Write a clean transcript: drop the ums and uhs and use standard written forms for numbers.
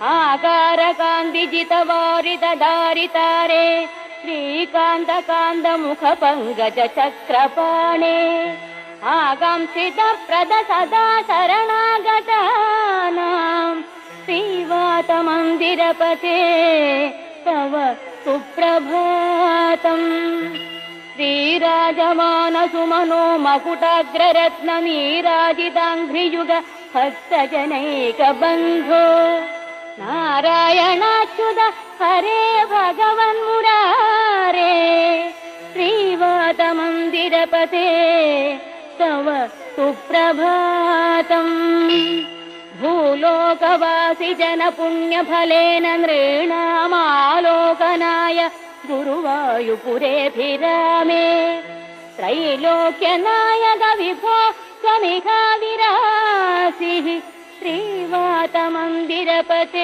आकारकान्तिजितवारितदारितारे श्रीकान्तकान्तमुखपङ्कजचक्रपाणे आकांक्षितप्रद सदा शरणागतानां श्रीवातमन्दिरपते तव सुप्रभातम्। श्रीराजमानसुमनो मकुटाग्ररत्ननीराजिताङ्घ्रियुग भक्तजनैकबन्धो नारायणाच्युत हरे भगवन्मुरारे श्रीवातमन्दिरपते तव सुप्रभातम्। भूलोकवासि जनपुण्यफलेन नृणामालोकनाय गुरुवायुपुरेऽभिरामे त्रैलोक्यनायक विभो त्वमिह विरासिः श्रीवातमन्दिरपते।